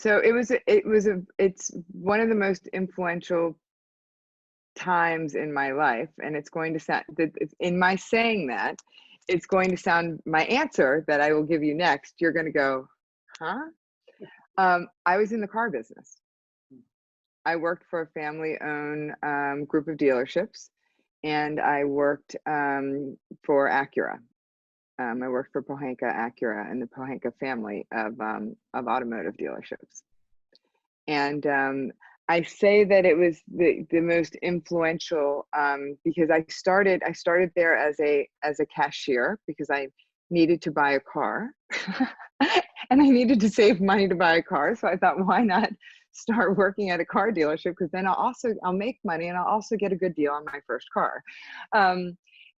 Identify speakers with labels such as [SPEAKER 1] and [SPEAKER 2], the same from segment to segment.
[SPEAKER 1] So it's one of the most influential times in my life, and it's going to sound that in my saying that, it's going to sound my answer that I will give you next. You're going to go, huh? I was in the car business. I worked for a family-owned group of dealerships, and I worked for Acura. I worked for Pohanka Acura and the Pohanka family of automotive dealerships. And I say that it was the most influential because I started there as a cashier because I needed to buy a car and I needed to save money to buy a car. So I thought, why not start working at a car dealership? Because then I'll make money and I'll also get a good deal on my first car.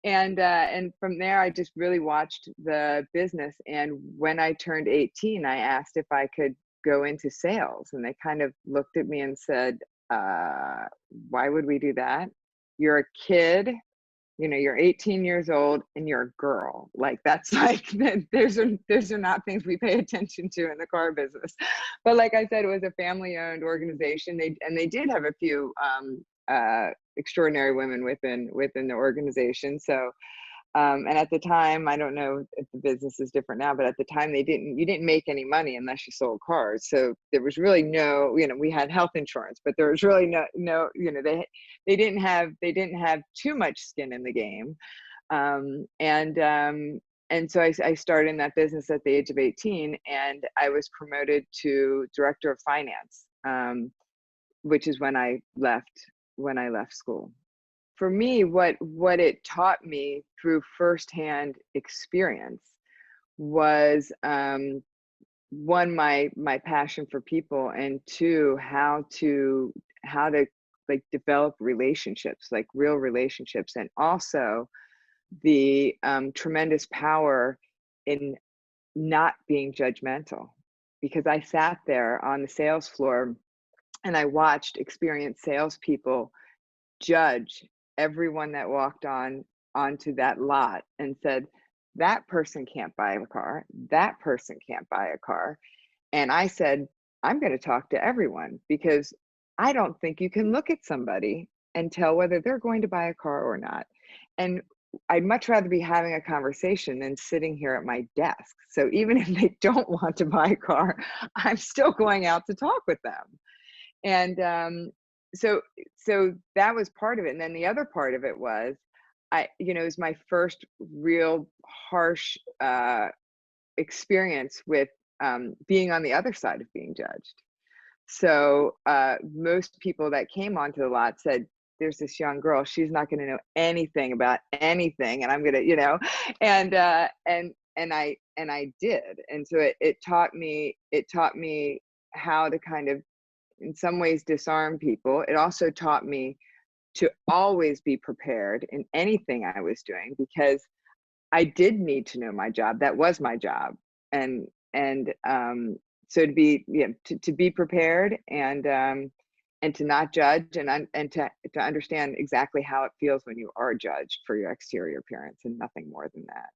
[SPEAKER 1] And from there, I just really watched the business. And when I turned 18, I asked if I could go into sales, and they kind of looked at me and said, why would we do that? You're a kid, you're 18 years old and you're a girl. Like that's like, those are not things we pay attention to in the car business. But like I said, it was a family-owned organization. They did have a few extraordinary women within the organization. So and at the time, I don't know if the business is different now, but at the time you didn't make any money unless you sold cars. So there was really no, we had health insurance, but there was really no, they didn't have too much skin in the game. And so I started in that business at the age of 18, and I was promoted to director of finance, which is when I left school. For me, what it taught me through firsthand experience was one, my passion for people, and two, how to like develop relationships, like real relationships, and also the tremendous power in not being judgmental. Because I sat there on the sales floor and I watched experienced salespeople judge everyone that walked onto that lot and said, that person can't buy a car, that person can't buy a car. And I said, I'm going to talk to everyone, because I don't think you can look at somebody and tell whether they're going to buy a car or not. And I'd much rather be having a conversation than sitting here at my desk. So even if they don't want to buy a car, I'm still going out to talk with them. And so that was part of it. And then the other part of it was, it was my first real harsh experience with being on the other side of being judged. So most people that came onto the lot said, there's this young girl, she's not going to know anything about anything, and I'm going to, and I did. And so it taught me how to kind of, in some ways, disarm people. It also taught me to always be prepared in anything I was doing, because I did need to know my job. That was my job. And so to be prepared, and to not judge, and to understand exactly how it feels when you are judged for your exterior appearance, and nothing more than that.